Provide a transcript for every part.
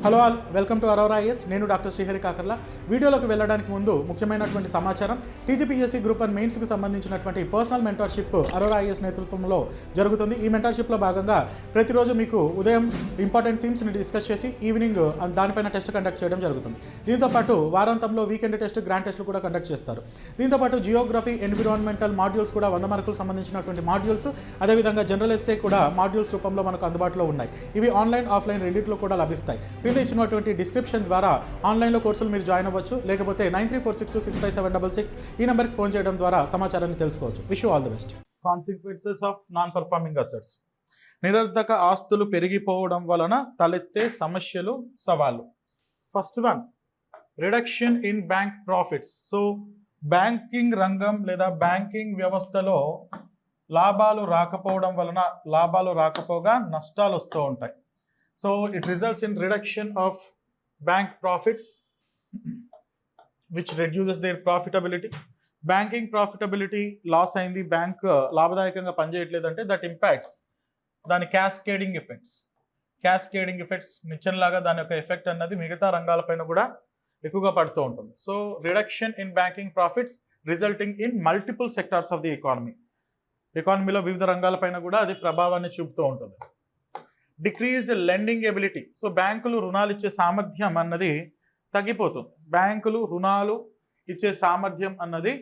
Hello all, welcome to Aurora IAS. నేను doctor Srihari Kakarla. వీడియోలోకి వెళ్ళడానికి ముందు ముఖ్యమైనటువంటి సమాచారం. టీజీపీఎస్సీ గ్రూప్ 1 మెయిన్స్కి సంబంధించినటువంటి పర్సనల్ మెంటర్షిప్ అరోరా ఐఎస్ నేతృత్వంలో జరుగుతుంది. ఈ మెంటర్షిప్లో భాగంగా ప్రతిరోజు మీకు ఉదయం ఇంపార్టెంట్ థీమ్స్ని డిస్కస్ చేసి ఈవినింగ్ దానిపైన టెస్ట్ కండక్ట్ చేయడం జరుగుతుంది. దీంతోపాటు వారాంతంలో వీకెండ్ టెస్ట్, గ్రాండ్ టెస్ట్లు కూడా కండక్ట్ చేస్తారు. దీంతోపాటు జియోగ్రఫీ, ఎన్విరాన్మెంటల్ మాడ్యూల్స్ కూడా 100 మార్కులకు సంబంధించినటువంటి మాడ్యూల్స్, అదేవిధంగా జనరల్ ఎస్సే కూడా మాడ్యూల్స్ రూపంలో మనకు అందుబాటులో ఉన్నాయి. ఇవి ఆన్లైన్, ఆఫ్లైన్ రెండింటిలో కూడా లభిస్తాయి. క్రింద ఇచ్చినటువంటి డిస్క్రిప్షన్ ద్వారా ఆన్లైన్లో కోర్సులు మీరు జాయిన్ అవ్వచ్చు. లేకపోతే 9346265766 ఈ నెంబర్కి ఫోన్ చేయడం ద్వారా సమాచారాన్ని తెలుసుకోవచ్చు. Wish you all the best. Consequences of non performing assets. నిరర్ధక ఆస్తులు పెరిగిపోవడం వలన తలెత్తే సమస్యలు, సవాళ్ళు. First one, reduction in bank profits. So banking రంగం లేదా బ్యాంకింగ్ వ్యవస్థలో లాభాలు రాకపోగా నష్టాలు వస్తూ ఉంటాయి. So it results in reduction of bank profits, which reduces their profitability. Banking profitability loss అయింది, బ్యాంక్ లాభదాయకంగా పనిచేయట్లేదంటే దట్ ఇంపాక్ట్స్ దాని క్యాస్కేడింగ్ ఎఫెక్ట్స్ నిచ్చెనలాగా దాని యొక్క ఎఫెక్ట్ అన్నది మిగతా రంగాలపైన కూడా ఎక్కువగా పడుతూ ఉంటుంది. So reduction in banking profits resulting in multiple sectors of the ఎకానమీలో వివిధ రంగాలపైన కూడా అది ప్రభావాన్ని చూపుతూ ఉంటుంది. Decreased lending ability. సో బ్యాంకులు రుణాలు ఇచ్చే సామర్థ్యం అన్నది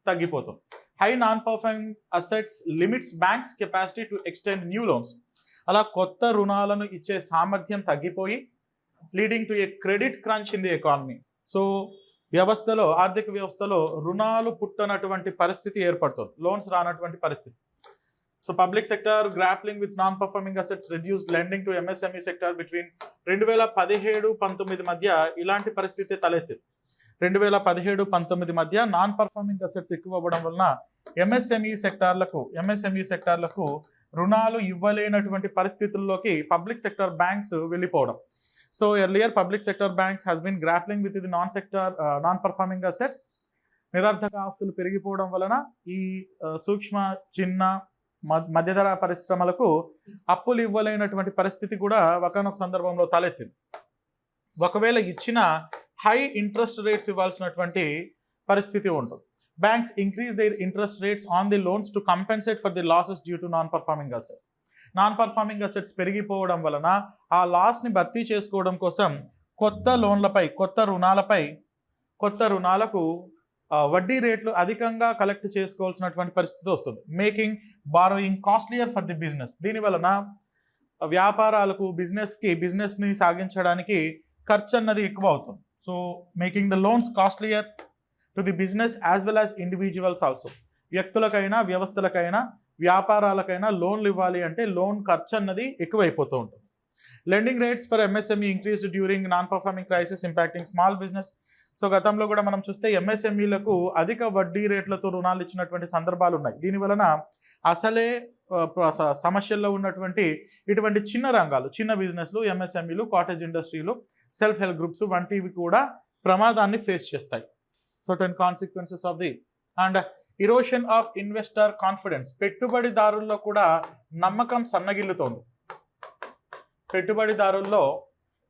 తగ్గిపోతుంది. High non performing assets limits banks capacity to extend new loans. అలా కొత్త రుణాలను ఇచ్చే సామర్థ్యం తగ్గిపోయి leading to A credit crunch in the economy. So ఆర్థిక వ్యవస్థలో రుణాలు పుట్టనటువంటి పరిస్థితి ఏర్పడుతుంది, లోన్స్ రానటువంటి పరిస్థితి. So public sector grappling with non-performing assets reduced lending to MSME sector between 2017-19 మధ్య ఇలాంటి పరిస్థితి తలెత్తింది. 2017-19 మధ్య నాన్ పర్ఫార్మింగ్ అసెట్స్ ఎక్కువ అవ్వడం వలన ఎంఎస్ఎంఈ సెక్టార్లకు రుణాలు ఇవ్వలేనటువంటి పరిస్థితుల్లోకి పబ్లిక్ సెక్టర్ బ్యాంక్స్ వెళ్ళిపోవడం. So earlier public sector banks has been grappling with the non performing assets. నిరర్ధక ఆస్తులు పెరిగిపోవడం వలన ఈ సూక్ష్మ, చిన్న, మధ్యధర పరిశ్రమలకు అప్పులు ఇవ్వలేనటువంటి పరిస్థితి కూడా ఒకానొక సందర్భంలో తలెత్తింది. ఒకవేళ ఇచ్చిన హై ఇంట్రెస్ట్ రేట్స్ ఇవ్వాల్సినటువంటి పరిస్థితి ఉంటుంది. Banks increase their interest rates on the loans to compensate for the losses due to non performing assets పెరిగిపోవడం వలన ఆ లాస్ని భర్తీ చేసుకోవడం కోసం కొత్త రుణాలకు వడ్డీ రేట్లు అధికంగా కలెక్ట్ చేసుకోవాల్సినటువంటి పరిస్థితి వస్తుంది. Making borrowing costlier for the business. దీనివలన వ్యాపారాలకు, బిజినెస్ని సాగించడానికి ఖర్చు అన్నది ఎక్కువ అవుతుంది. So making the loans costlier to the business as well as individuals also. వ్యక్తులకైనా, వ్యవస్థలకైనా, వ్యాపారాలకైనా లోన్లు ఇవ్వాలి అంటే లోన్ ఖర్చు అన్నది ఎక్కువైపోతూ ఉంటుంది. Lending rates for MSME increased during non performing crisis impacting small business. So గతంలో కూడా మనం చూస్తే ఎంఎస్ఎంఈలకు అధిక వడ్డీ రేట్లతో రుణాలు ఇచ్చినటువంటి సందర్భాలు ఉన్నాయి. దీనివలన అసలే సమస్యల్లో ఉన్నటువంటి ఇటువంటి చిన్న రంగాలు, చిన్న బిజినెస్లు, ఎంఎస్ఎంఈలు, కాటేజ్ ఇండస్ట్రీలు, సెల్ఫ్ హెల్ప్ గ్రూప్స్ వంటివి కూడా ప్రమాదాన్ని ఫేస్ చేస్తాయి. Certain consequences of the and erosion of investor confidence. పెట్టుబడిదారుల్లో కూడా నమ్మకం సన్నగిల్లుతోంది. పెట్టుబడిదారుల్లో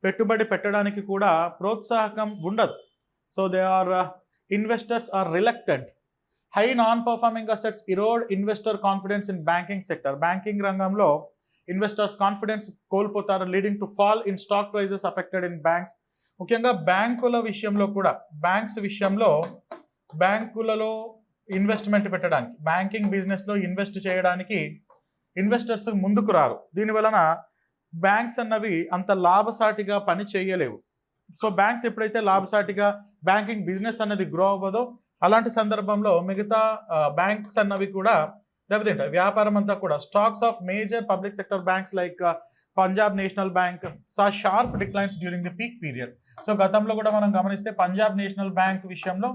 పెట్టుబడి పెట్టడానికి కూడా ప్రోత్సాహకం ఉండదు. So investors are reluctant. High non-performing assets erode investor confidence in banking sector. Banking రంగంలో investors confidence కోల్పోతారు, leading to fall in stock prices affected in banks. ముఖ్యంగా బ్యాంకులలో ఇన్వెస్ట్మెంట్ పెట్టడానికి, బ్యాంకింగ్ బిజినెస్లో ఇన్వెస్ట్ చేయడానికి ఇన్వెస్టర్స్ ముందుకు రారు. దీనివలన బ్యాంక్స్ అన్నవి అంత లాభసాటిగా పని చేయలేవు. సో బ్యాంక్స్ ఎప్పుడైతే లాభసాటిగా బ్యాంకింగ్ బిజినెస్ అనేది గ్రో అవ్వదో అలాంటి సందర్భంలో మిగతా బ్యాంక్స్ అన్నవి కూడా దెబ్బతింటాయి. వ్యాపారం అంతా కూడా. Stocks of major public sector banks like Punjab national bank saw sharp declines during the peak period. So గతంలో కూడా మనం గమనిస్తే పంజాబ్ నేషనల్ బ్యాంక్ విషయంలో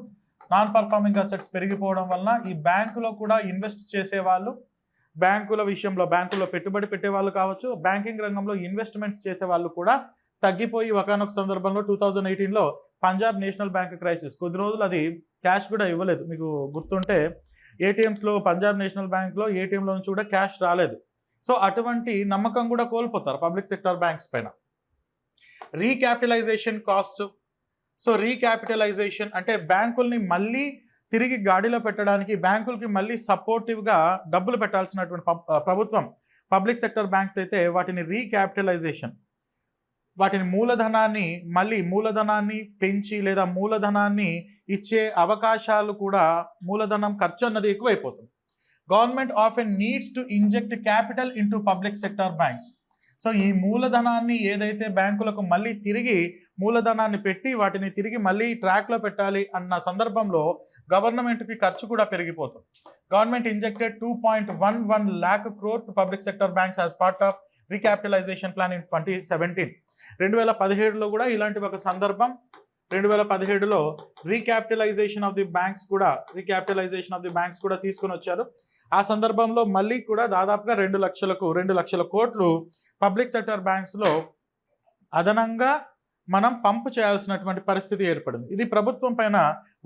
నాన్ పర్ఫార్మింగ్ అసెట్స్ పెరిగిపోవడం వలన ఈ బ్యాంకులో కూడా ఇన్వెస్ట్ చేసేవాళ్ళు, బ్యాంకులో పెట్టుబడి పెట్టేవాళ్ళు కావచ్చు, బ్యాంకింగ్ రంగంలో ఇన్వెస్ట్మెంట్స్ చేసేవాళ్ళు కూడా తగ్గిపోయి ఒకానొక సందర్భంలో 2018లో పంజాబ్ నేషనల్ బ్యాంక్ క్రైసిస్, కొద్ది రోజులు అది క్యాష్ కూడా ఇవ్వలేదు. మీకు గుర్తుంటే ఏటీఎంస్లో, పంజాబ్ నేషనల్ బ్యాంక్లో ఏటీఎంలో నుంచి కూడా క్యాష్ రాలేదు. సో అటువంటి నమ్మకం కూడా కోల్పోతారు పబ్లిక్ సెక్టర్ బ్యాంక్స్ పైన. Recapitalisation cost. సో రీక్యాపిటలైజేషన్ అంటే బ్యాంకుల్ని మళ్ళీ తిరిగి గాడిలో పెట్టడానికి బ్యాంకులకి మళ్ళీ సపోర్టివ్గా డబ్బులు పెట్టాల్సినటువంటి ప్రభుత్వం పబ్లిక్ సెక్టర్ బ్యాంక్స్ అయితే వాటిని రీక్యాపిటలైజేషన్, వాటిని మూలధనాన్ని పెంచి లేదా మూలధనాన్ని ఇచ్చే అవకాశాలు కూడా, మూలధనం ఖర్చు అన్నది ఎక్కువైపోతుంది. Government often needs to inject capital into public sector banks. So ఈ మూలధనాన్ని ఏదైతే బ్యాంకులకు మళ్ళీ తిరిగి మూలధనాన్ని పెట్టి వాటిని తిరిగి మళ్ళీ ట్రాక్లో పెట్టాలి అన్న సందర్భంలో గవర్నమెంట్కి ఖర్చు కూడా పెరిగిపోతుంది. Government injected 2.11 lakh crore to public sector banks as part of recapitalisation plan in 2017. 2017లో కూడా ఇలాంటి ఒక సందర్భం, 2017లో రీక్యాపిటలైజేషన్ ఆఫ్ ది బ్యాంక్స్ కూడా తీసుకొని వచ్చారు. ఆ సందర్భంలో మళ్ళీ కూడా దాదాపుగా 2 లక్షల కోట్లు పబ్లిక్ సెక్టర్ బ్యాంక్స్లో అదనంగా మనం పంపు చేయాల్సినటువంటి పరిస్థితి ఏర్పడింది. ఇది ప్రభుత్వం పైన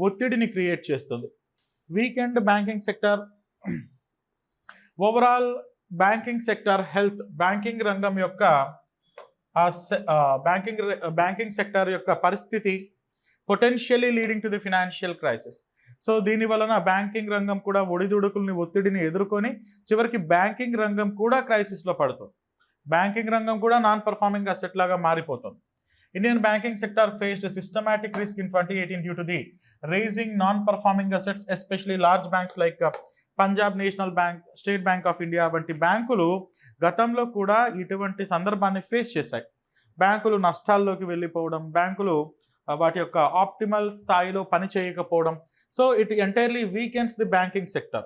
ఒత్తిడిని క్రియేట్ చేస్తుంది. Weekend banking sector, overall banking sector health, banking రంగం యొక్క బ్యాంకింగ్ సెక్టర్ యొక్క పరిస్థితి potentially leading to the financial crisis. So దీని వలన బ్యాంకింగ్ రంగం కూడా ఒడిదుడుకుల్ని ఎదుర్కొని చివరికి బ్యాంకింగ్ రంగం కూడా క్రైసిస్లో పడుతుంది. బ్యాంకింగ్ రంగం కూడా నాన్ పర్ఫార్మింగ్ అసెట్ లాగా మారిపోతుంది. Indian banking sector faced a systematic risk in 2018 due to the raising non-performing assets, especially large banks like Punjab national bank, state bank of India వంటి బ్యాంకులు గతంలో కూడా ఇటువంటి సందర్భాన్ని ఫేస్ చేశాయి. బ్యాంకులు నష్టాల్లోకి వెళ్ళిపోవడం, బ్యాంకులు వాటి యొక్క ఆప్టిమల్ స్థాయిలో పని చేయకపోవడం. So it entirely weekends the banking sector.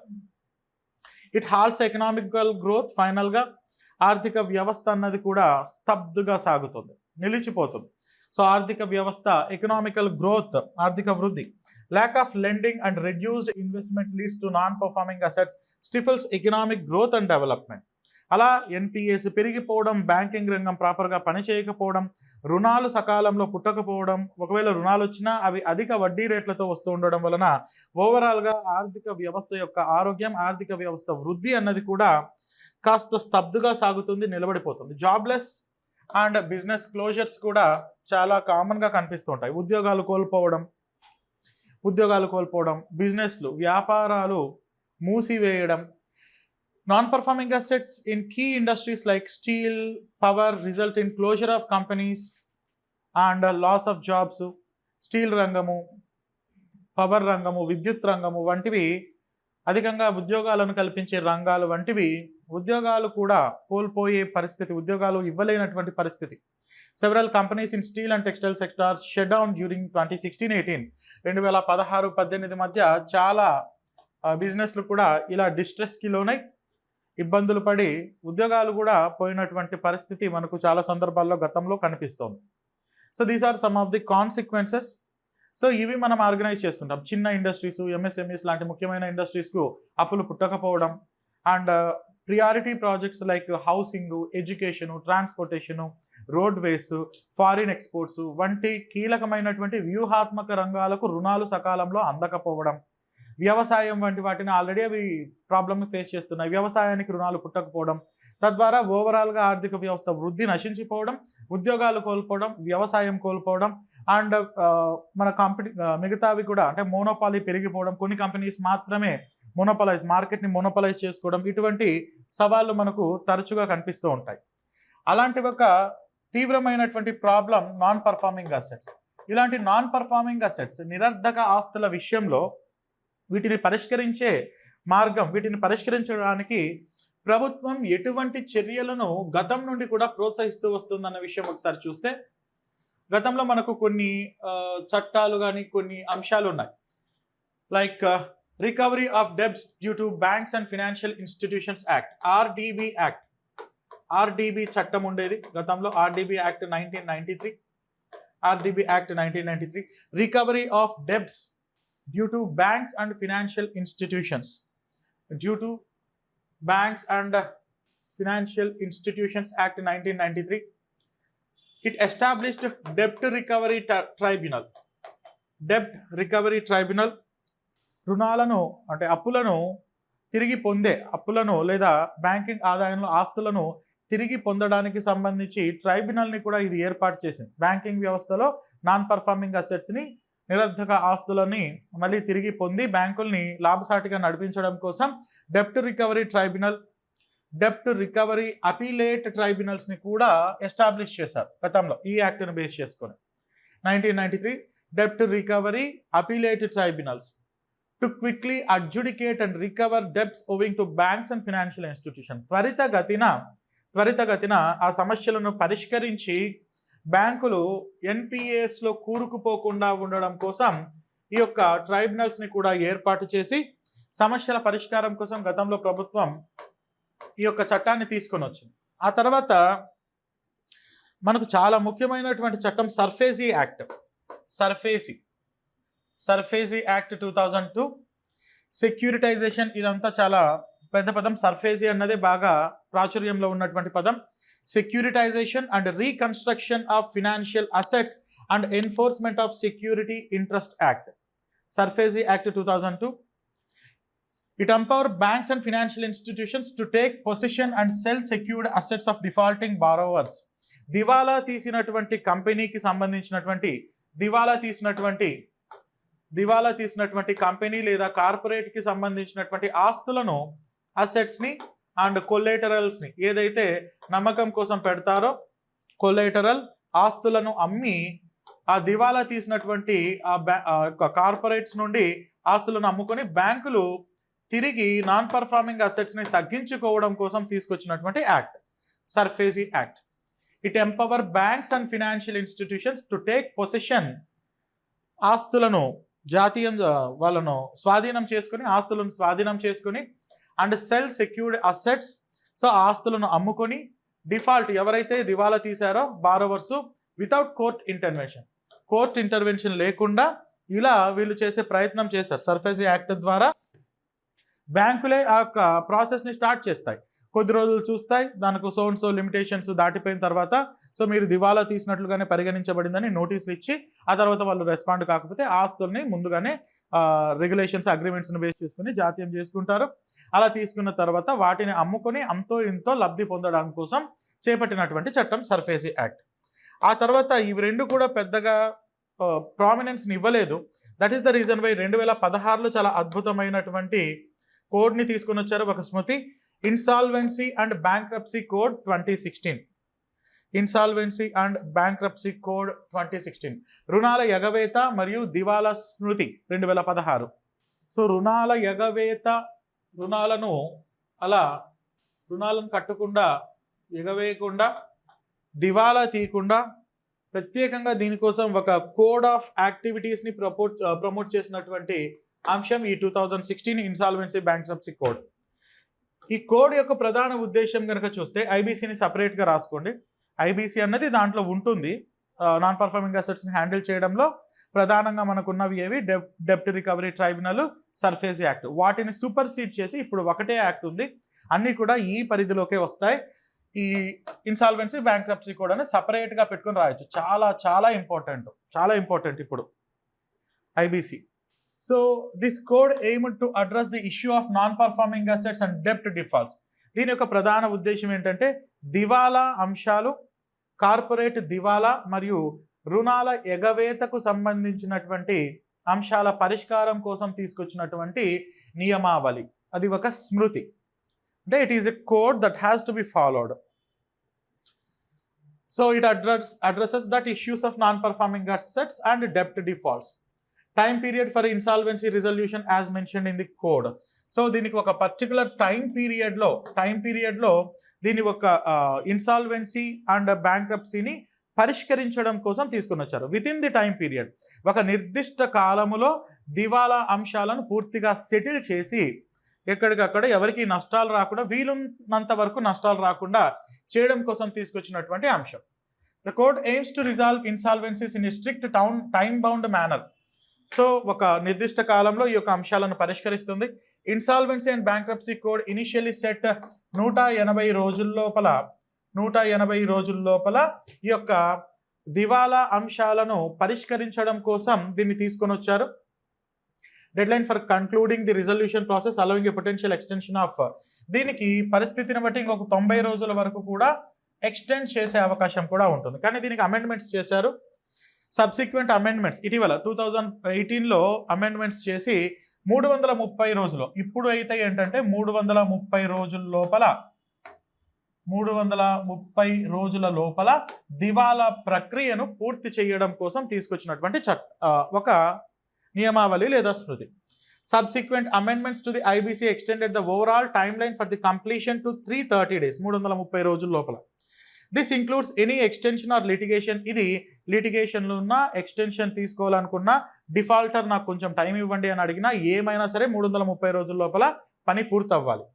It halls economical growth. ఫైనల్గా ఆర్థిక వ్యవస్థ అన్నది కూడా స్తబ్దుగా సాగుతుంది, నిలిచిపోతుంది. సో ఆర్థిక వ్యవస్థ, ఎకనామికల్ గ్రోత్, ఆర్థిక వృద్ధి, lack of lending and reduced investment leads to non performing assets, stifles economic growth and development. అలా ఎన్పిఎస్ పెరిగిపోవడం, బ్యాంకింగ్ రంగం ప్రాపర్గా పనిచేయకపోవడం, రుణాలు సకాలంలో పుట్టకపోవడం, ఒకవేళ రుణాలు వచ్చినా అవి అధిక వడ్డీ రేట్లతో వస్తూ ఉండడం వలన ఓవరాల్గా ఆర్థిక వ్యవస్థ యొక్క ఆరోగ్యం, ఆర్థిక వ్యవస్థ వృద్ధి అన్నది కూడా కాస్త స్తబ్దుగా సాగుతుంది, నిలబడిపోతుంది. జాబ్లెస్ అండ్ బిజినెస్ క్లోజర్స్ కూడా చాలా కామన్గా కనిపిస్తూ ఉంటాయి. ఉద్యోగాలు కోల్పోవడం, బిజినెస్లు, వ్యాపారాలు మూసివేయడం. Non performing assets in key industries like steel, power result in closure of companies and loss of jobs. Steel రంగము, పవర్ రంగము, విద్యుత్ రంగము వంటివి అధికంగా ఉద్యోగాలను కల్పించే రంగాలు వంటివి ఉద్యోగాలు కూడా కోల్పోయే పరిస్థితి, ఉద్యోగాలు ఇవ్వలేనటువంటి పరిస్థితి. Several companies in steel and textile sectors shut down during 2016-18. 2016-18 మధ్య చాలా బిజినెస్లు కూడా ఇలా డిస్ట్రెస్కి లోనై ఇబ్బందులు పడి ఉద్యోగాలు కూడా పోయినటువంటి పరిస్థితి మనకు చాలా సందర్భాల్లో గతంలో కనిపిస్తోంది. So these are some of the consequences. So ఇవి మనం ఆర్గనైజ్ చేసుకుంటాం. చిన్న ఇండస్ట్రీస్, ఎంఎస్ఎంఈస్ లాంటి ముఖ్యమైన ఇండస్ట్రీస్కు అప్పులు పుట్టకపోవడం and priority projects like housing, education, transportation, roadways, foreign exports వంటి కీలకమైనటువంటి వ్యూహాత్మక రంగాలకు రుణాలు సకాలంలో అందకపోవడం, వ్యవసాయం వంటి వాటిని ఆల్రెడీ అవి ప్రాబ్లమ్ని ఫేస్ చేస్తున్నాయి. వ్యవసాయానికి రుణాలు పుట్టకపోవడం, తద్వారా ఓవరాల్గా ఆర్థిక వ్యవస్థ వృద్ధి నశించిపోవడం, ఉద్యోగాలు కోల్పోవడం, వ్యవసాయం కోల్పోవడం అండ్ మన మిగతావి కూడా అంటే మోనోపాలీ పెరిగిపోవడం, కొన్ని కంపెనీస్ మాత్రమే మార్కెట్ని మోనోపలైజ్ చేసుకోవడం, ఇటువంటి సవాళ్ళు మనకు తరచుగా కనిపిస్తూ ఉంటాయి. అలాంటి ఒక తీవ్రమైనటువంటి ప్రాబ్లం నాన్ పర్ఫార్మింగ్ అసెట్స్. ఇలాంటి నాన్ పర్ఫార్మింగ్ అసెట్స్, నిరర్ధక ఆస్తుల విషయంలో వీటిని పరిష్కరించడానికి ప్రభుత్వం ఎటువంటి చర్యలను గతం నుండి కూడా ప్రోత్సహిస్తూ వస్తుందన్న విషయం ఒకసారి చూస్తే, గతంలో మనకు కొన్ని చట్టాలు కానీ కొన్ని అంశాలు ఉన్నాయి. Like recovery of debts due to banks and financial institutions act, ఆర్డిబి చట్టం ఉండేది గతంలో. ఆర్డిబి act 1993. Recovery of debts due to banks and financial institutions act 1993. It established debt recovery tribunal. రుణాలను అంటే అప్పులను లేదా బ్యాంకింగ్ ఆదాయంలో ఆస్తులను తిరిగి పొందడానికి సంబంధించి ట్రైబ్యునల్ని కూడా ఇది ఏర్పాటు చేసింది. బ్యాంకింగ్ వ్యవస్థలో నాన్ పర్ఫార్మింగ్ అసెట్స్ని, నిరర్ధక ఆస్తులని మళ్ళీ తిరిగి పొంది బ్యాంకుల్ని లాభసాటిగా నడిపించడం కోసం డెప్ట్ రికవరీ ట్రైబ్యునల్, డెప్ట్ రికవరీ అపీలేట్ ట్రైబ్యునల్స్ని కూడా ఎస్టాబ్లిష్ చేశారు గతంలో ఈ యాక్ట్ని బేస్ చేసుకొని. 1993 డెప్ట్ recovery appellate tribunals to quickly adjudicate and recover debts owing to banks and financial institution. త్వరితగతిన ఆ సమస్యలను పరిష్కరించి బ్యాంకులు ఎన్పిఏస్లో కూరుకుపోకుండా ఉండడం కోసం ఈ యొక్క ట్రైబ్యునల్స్ని కూడా ఏర్పాటు చేసి సమస్యల పరిష్కారం కోసం గతంలో ప్రభుత్వం ఈ యొక్క చట్టాన్ని తీసుకొని వచ్చింది. ఆ తర్వాత మనకు చాలా ముఖ్యమైనటువంటి చట్టం SARFAESI act. SARFAESI act 2002. Securitisation, ఇదంతా చాలా పెద్ద పదం. సర్ఫేసీ అన్నది బాగా ప్రాచుర్యంలో ఉన్నటువంటి పదం. Securitisation and reconstruction of financial assets and enforcement of security interest act. SARFAESI act 2002. It empowers banks and financial institutions to take possession and sell secured assets of defaulting borrowers. దివాలా తీసినటువంటి కంపెనీకి సంబంధించినటువంటి దివాలా తీసినటువంటి కంపెనీ లేదా కార్పొరేట్కి సంబంధించినటువంటి ఆస్తులను, అసెట్స్ని and కొలేటరల్స్ని ఏదైతే నమ్మకం కోసం పెడతారో కొలేటరల్ ఆస్తులను అమ్మి ఆ దివాలా తీసినటువంటి కార్పొరేట్స్ నుండి ఆస్తులను అమ్ముకొని బ్యాంకులు తిరిగి నాన్ పర్ఫార్మింగ్ అసెట్స్ని తగ్గించుకోవడం కోసం తీసుకొచ్చినటువంటి act SARFAESI act. It empower banks and financial institutions to take possession, ఆస్తులను వాళ్ళను స్వాధీనం చేసుకొని and cell secured assets, so ఆస్తులను అమ్ముకొని డిఫాల్ట్ ఎవరైతే దివాలా తీశారో బారోవర్స్ వితౌట్ కోర్ట్ ఇంటర్వెన్షన్ లేకుండా ఇలా వీళ్ళు చేసే ప్రయత్నం చేశారు. సర్ఫేసీ యాక్ట్ ద్వారా బ్యాంకులే ఆ యొక్క ప్రాసెస్ని స్టార్ట్ చేస్తాయి. కొద్ది రోజులు చూస్తాయి, దానికి సో లిమిటేషన్స్ దాటిపోయిన తర్వాత సో మీరు దివాలా తీసినట్లుగానే పరిగణించబడిందని నోటీసులు ఇచ్చి ఆ తర్వాత వాళ్ళు రెస్పాండ్ కాకపోతే ఆస్తుల్ని ముందుగానే రెగ్యులేషన్స్ అగ్రిమెంట్స్ని బేస్ చేసుకుని జాతీయం చేసుకుంటారు. అలా తీసుకున్న తర్వాత వాటిని అమ్ముకొని అంతో ఇంతో లబ్ధి పొందడం కోసం చేపట్టినటువంటి చట్టం సర్ఫేసీ యాక్ట్. ఆ తర్వాత ఇవి రెండు కూడా పెద్దగా ప్రామినెన్స్ని ఇవ్వలేదు. That is the reason why 2016లో చాలా అద్భుతమైనటువంటి కోడ్ని తీసుకొని వచ్చారు, ఒక స్మృతి. Insolvency and bankruptcy code 2016. Insolvency and bankruptcy code 2016. రుణాల ఎగవేత మరియు దివాలా స్మృతి 2016. సో రుణాల ఎగవేత, రుణాలను కట్టకుండా ఎగవేయకుండా దివాలా తీయకుండా ప్రత్యేకంగా దీనికోసం ఒక కోడ్ ఆఫ్ యాక్టివిటీస్ని ప్రమోట్ చేసినటువంటి అంశం ఈ 2016 ఇన్సాల్వెన్సీ బ్యాంక్రప్సీ కోడ్. ఈ కోడ్ యొక్క ప్రధాన ఉద్దేశం కనుక చూస్తే ఐబీసీని సపరేట్గా రాసుకోండి. ఐబీసీ అన్నది దాంట్లో ఉంటుంది. నాన్ పర్ఫార్మింగ్ అసెట్స్ని హ్యాండిల్ చేయడంలో ప్రధానంగా మనకున్నవి ఏవి? డెప్ట్ రికవరీ ట్రైబ్యునల్, సర్ఫేసీ యాక్ట్. వాటిని సూపర్సీడ్ చేసి ఇప్పుడు ఒకటే యాక్ట్ ఉంది, అన్నీ కూడా ఈ పరిధిలోకే వస్తాయి. ఈ ఇన్సాల్వెన్సీ బ్యాంక్రప్సీ కోడ్ అని సపరేట్గా పెట్టుకొని రాయొచ్చు. చాలా ఇంపార్టెంట్ ఇప్పుడు IBC. So this code aimed to address the issue of non performing assets and డెప్ట్ డిఫాల్ట్స్. దీని యొక్క ప్రధాన ఉద్దేశం ఏంటంటే దివాలా అంశాలు, కార్పొరేట్ దివాలా మరియు రుణాల ఎగవేతకు సంబంధించినటువంటి అంశాల పరిష్కారం కోసం తీసుకొచ్చినటువంటి నియమావళి. అది ఒక స్మృతి, అంటే it is a code that has to be followed. So it addresses that issues of non-performing assets and debt defaults. Time period for insolvency resolution as mentioned in the code. So దీనికి ఒక particular time పీరియడ్లో దీని ఒక insolvency and బ్యాంక్రప్సీని పరిష్కరించడం కోసం తీసుకుని వచ్చారు. With in the time period ఒక నిర్దిష్ట కాలములో దివాలా అంశాలను పూర్తిగా సెటిల్ చేసి ఎక్కడికక్కడ ఎవరికి నష్టాలు రాకుండా, వీలున్నంత వరకు నష్టాలు రాకుండా చేయడం కోసం తీసుకొచ్చినటువంటి అంశం. The code aims to resolve insolvencies in a strict time bound manner. So ఒక నిర్దిష్ట కాలంలో ఈ యొక్క అంశాలను పరిష్కరిస్తుంది. Insolvency and bankruptcy code initially set 180 రోజుల లోపల ఈ యొక్క దివాలా అంశాలను పరిష్కరించడం కోసం దీన్ని తీసుకొని వచ్చారు. Deadline for concluding the resolution process allowing a potential extension of దీనికి పరిస్థితిని బట్టి ఇంకొక 90 రోజుల వరకు కూడా ఎక్స్టెండ్ చేసే అవకాశం కూడా ఉంటుంది. కానీ దీనికి అమెండ్మెంట్స్ చేశారు. సబ్సిక్వెంట్ అమెండ్మెంట్స్ ఇటీవల 2018లో అమెండ్మెంట్స్ చేసి 330 రోజులు, ఇప్పుడు అయితే ఏంటంటే 330 రోజుల లోపల 330 రోజుల లోపల దివాలా ప్రక్రియను పూర్తి చేయడం కోసం తీసుకొచ్చినటువంటి ఒక నియమావళి లేదా స్మృతి. Subsequent amendments to the IBC extended the overall timeline for the completion to 330 days. 330 రోజుల లోపల. This includes any extension or litigation. ఇది లిటిగేషన్లో ఉన్న ఎక్స్టెన్షన్ తీసుకోవాలనుకున్నా, డిఫాల్టర్ నాకు కొంచెం టైం ఇవ్వండి అని అడిగినా ఏమైనా సరే 330 రోజుల లోపల పని పూర్తి అవ్వాలి.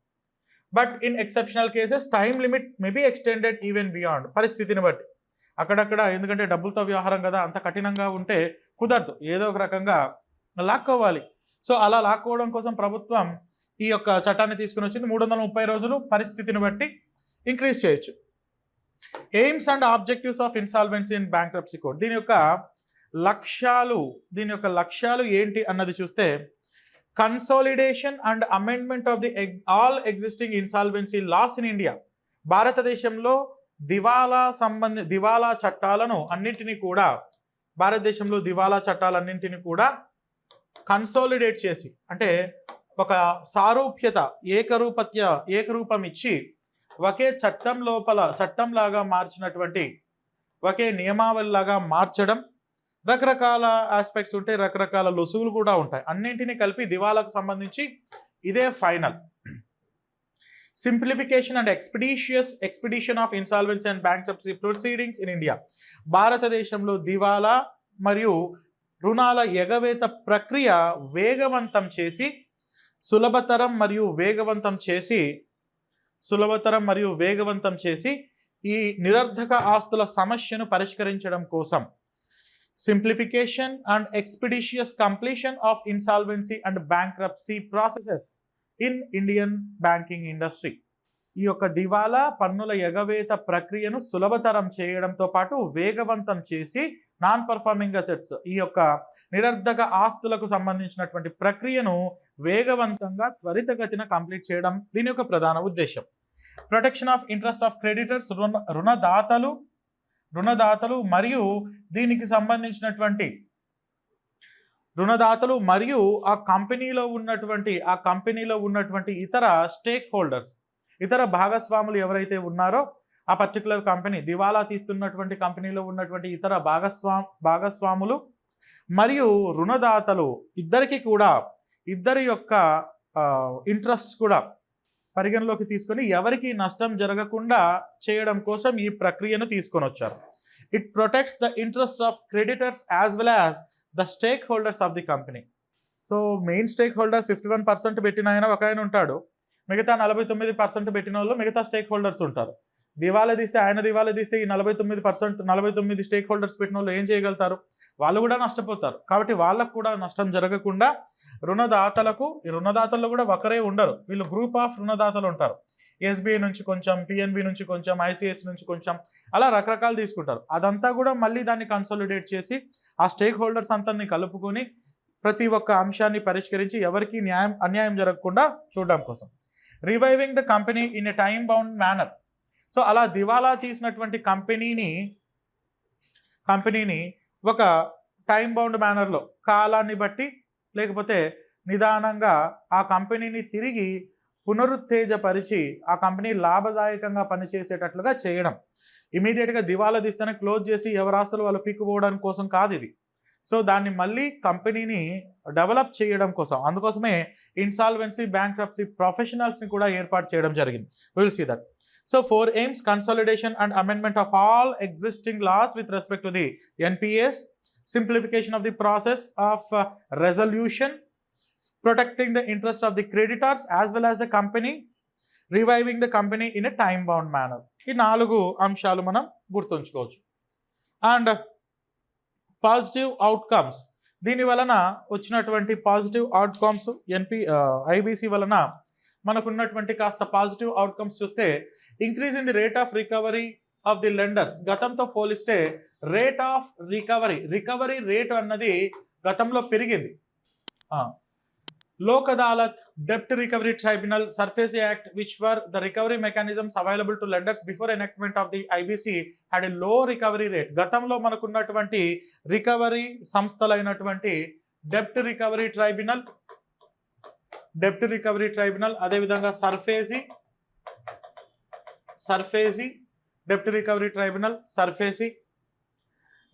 But in exceptional cases time limit may be extended even beyond. పరిస్థితిని బట్టి అక్కడక్కడ, ఎందుకంటే డబ్బులతో వ్యవహారం కదా, అంత కఠినంగా ఉంటే కుదరదు, ఏదో ఒక రకంగా లాక్కోవాలి. సో అలా లాక్కోవడం కోసం ప్రభుత్వం ఈ యొక్క చట్టాన్ని తీసుకుని వచ్చింది. 330 రోజులు, పరిస్థితిని బట్టి ఇంక్రీజ్ చేయొచ్చు. Aims and objectives of insolvency in bankruptcy code. దీని యొక్క లక్ష్యాలు ఏంటి అన్నది చూస్తే, consolidation and amendment of the all existing insolvency laws in India. భారతదేశంలో దివాలా చట్టాలను అన్నింటినీ కూడా, భారతదేశంలో దివాలా చట్టాలన్నింటినీ కూడా కన్సాలిడేట్ చేసి, అంటే ఒక సారూప్యత, ఏకరూపం ఇచ్చి ఒకే చట్టంలాగా మార్చినటువంటి, ఒకే నియమావళిలాగా మార్చడం. రకరకాల ఆస్పెక్ట్స్ ఉంటాయి, రకరకాల లొసుగులు కూడా ఉంటాయి. అన్నింటినీ కలిపి దివాలాకు సంబంధించి ఇదే final. Simplification and expedition of insolvency and bankruptcy proceedings in India. భారతదేశంలో దివాలా మరియు రుణాల ఎగవేత ప్రక్రియ వేగవంతం చేసి, సులభతరం మరియు వేగవంతం చేసి ఈ నిరర్ధక ఆస్తుల సమస్యను పరిష్కరించడం కోసం simplification and expeditious completion of insolvency and bankruptcy processes in Indian banking industry. ఈ యొక్క దివాలా పన్నుల ఎగవేత ప్రక్రియను సులభతరం చేయడంతో పాటు వేగవంతం చేసి నాన్ పర్ఫార్మింగ్ అసెట్స్, ఈ యొక్క నిరర్ధక ఆస్తులకు సంబంధించినటువంటి ప్రక్రియను వేగవంతంగా త్వరితగతిన కంప్లీట్ చేయడం దీని యొక్క ప్రధాన ఉద్దేశం. Protection of interest of creditors, రుణదాతలు మరియు దీనికి సంబంధించినటువంటి రుణదాతలు మరియు ఆ కంపెనీలో ఉన్నటువంటి ఇతర స్టేక్ హోల్డర్స్, ఇతర భాగస్వాములు ఎవరైతే ఉన్నారో ఆ పర్టికులర్ కంపెనీ, దివాలా తీస్తున్నటువంటి కంపెనీలో ఉన్నటువంటి ఇతర భాగస్వాములు మరియు రుణదాతలు ఇద్దరి యొక్క ఇంట్రెస్ట్ కూడా పరిగణలోకి తీసుకొని ఎవరికి నష్టం జరగకుండా చేయడం కోసం ఈ ప్రక్రియను తీసుకొని వచ్చారు. It protects the interest of creditors as well as the stake holders of the company. So main stake holder 51% పెట్టిన ఆయన ఒక ఆయన ఉంటాడు, మిగతా 49% పెట్టిన వాళ్ళు మిగతా స్టేక్ హోల్డర్స్ ఉంటారు. దివాలా తీస్తే ఈ 49 స్టేక్ హోల్డర్స్ పెట్టిన వాళ్ళు ఏం చేయగలుగుతారు? వాళ్ళు కూడా నష్టపోతారు. కాబట్టి వాళ్ళకు కూడా నష్టం జరగకుండా రుణదాతల్లో కూడా ఒకరే ఉండరు, వీళ్ళు గ్రూప్ ఆఫ్ రుణదాతలు ఉంటారు. ఎస్బీఐ నుంచి కొంచెం, పిఎన్బి నుంచి కొంచెం, ఐసిఐసి నుంచి కొంచెం, అలా రకరకాలు తీసుకుంటారు. అదంతా కూడా మళ్ళీ దాన్ని కన్సాలిడేట్ చేసి ఆ స్టేక్ హోల్డర్స్ అంతని కలుపుకొని ప్రతి ఒక్క అంశాన్ని పరిష్కరించి ఎవరికి అన్యాయం జరగకుండా చూడడం కోసం. Reviving the company in a time bound manner. So అలా దివాలా తీసినటువంటి కంపెనీని ఒక టైం బౌండ్ మేనర్లో, కాలాన్ని బట్టి లేకపోతే నిదానంగా ఆ కంపెనీని తిరిగి పునరుత్తేజపరిచి ఆ కంపెనీ లాభదాయకంగా పనిచేసేటట్లుగా చేయడం. ఇమీడియట్గా దివాలా తీస్తేనే క్లోజ్ చేసి ఎవరి ఆస్తులు వాళ్ళు పీక్కుపోవడానికి కోసం కాదు ఇది. సో దాన్ని మళ్ళీ కంపెనీని డెవలప్ చేయడం కోసం, అందుకోసమే ఇన్సాల్వెన్సీ బ్యాంక్రప్సీ ప్రొఫెషనల్స్ని కూడా ఏర్పాటు చేయడం జరిగింది. Will see that. So 4 aims: consolidation and amendment of all existing laws with respect to the NPAs, simplification of the process of resolution, protecting the interests of the creditors as well as the company, reviving the company in a time bound manner. ఈ 4 అంశాలు మనం గుర్తుంచుకోవచ్చు. And positive outcomes, దీని వలన వచ్చినటువంటి positive outcomes IBC వలన మనకున్నటువంటి కాస్త positive outcomes చూస్తే, increase in the rate of recovery of the lenders. గతంతో పోలిస్తే రేట్ ఆఫ్ రికవరీ రేట్ అన్నది గతంలో పెరిగింది. Lok Adalat, Debt Recovery Tribunal, Surface Act, which were the recovery mechanisms available to lenders before enactment of the IBC, had a low recovery rate. గతంలో మనకున్నటువంటి recovery సంస్థలైనటువంటి డెప్ట్ recovery tribunal, అదేవిధంగా SARFAESI డెప్ట్ recovery tribunal, SARFAESI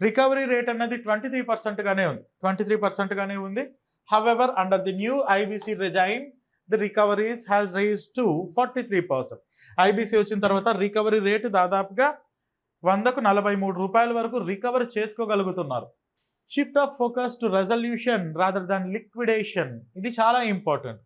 recovery rate అన్నది 23% గానే ఉంది. However, under the new IBC regime, the recoveries has raised to 43%. IBC వచ్చిన తర్వాత రికవరీ రేటు దాదాపుగా 100కు 43 రూపాయల వరకు రికవర్ చేసుకోగలుగుతున్నారు. Shift of focus to resolution rather than liquidation, ఇది చాలా ఇంపార్టెంట్.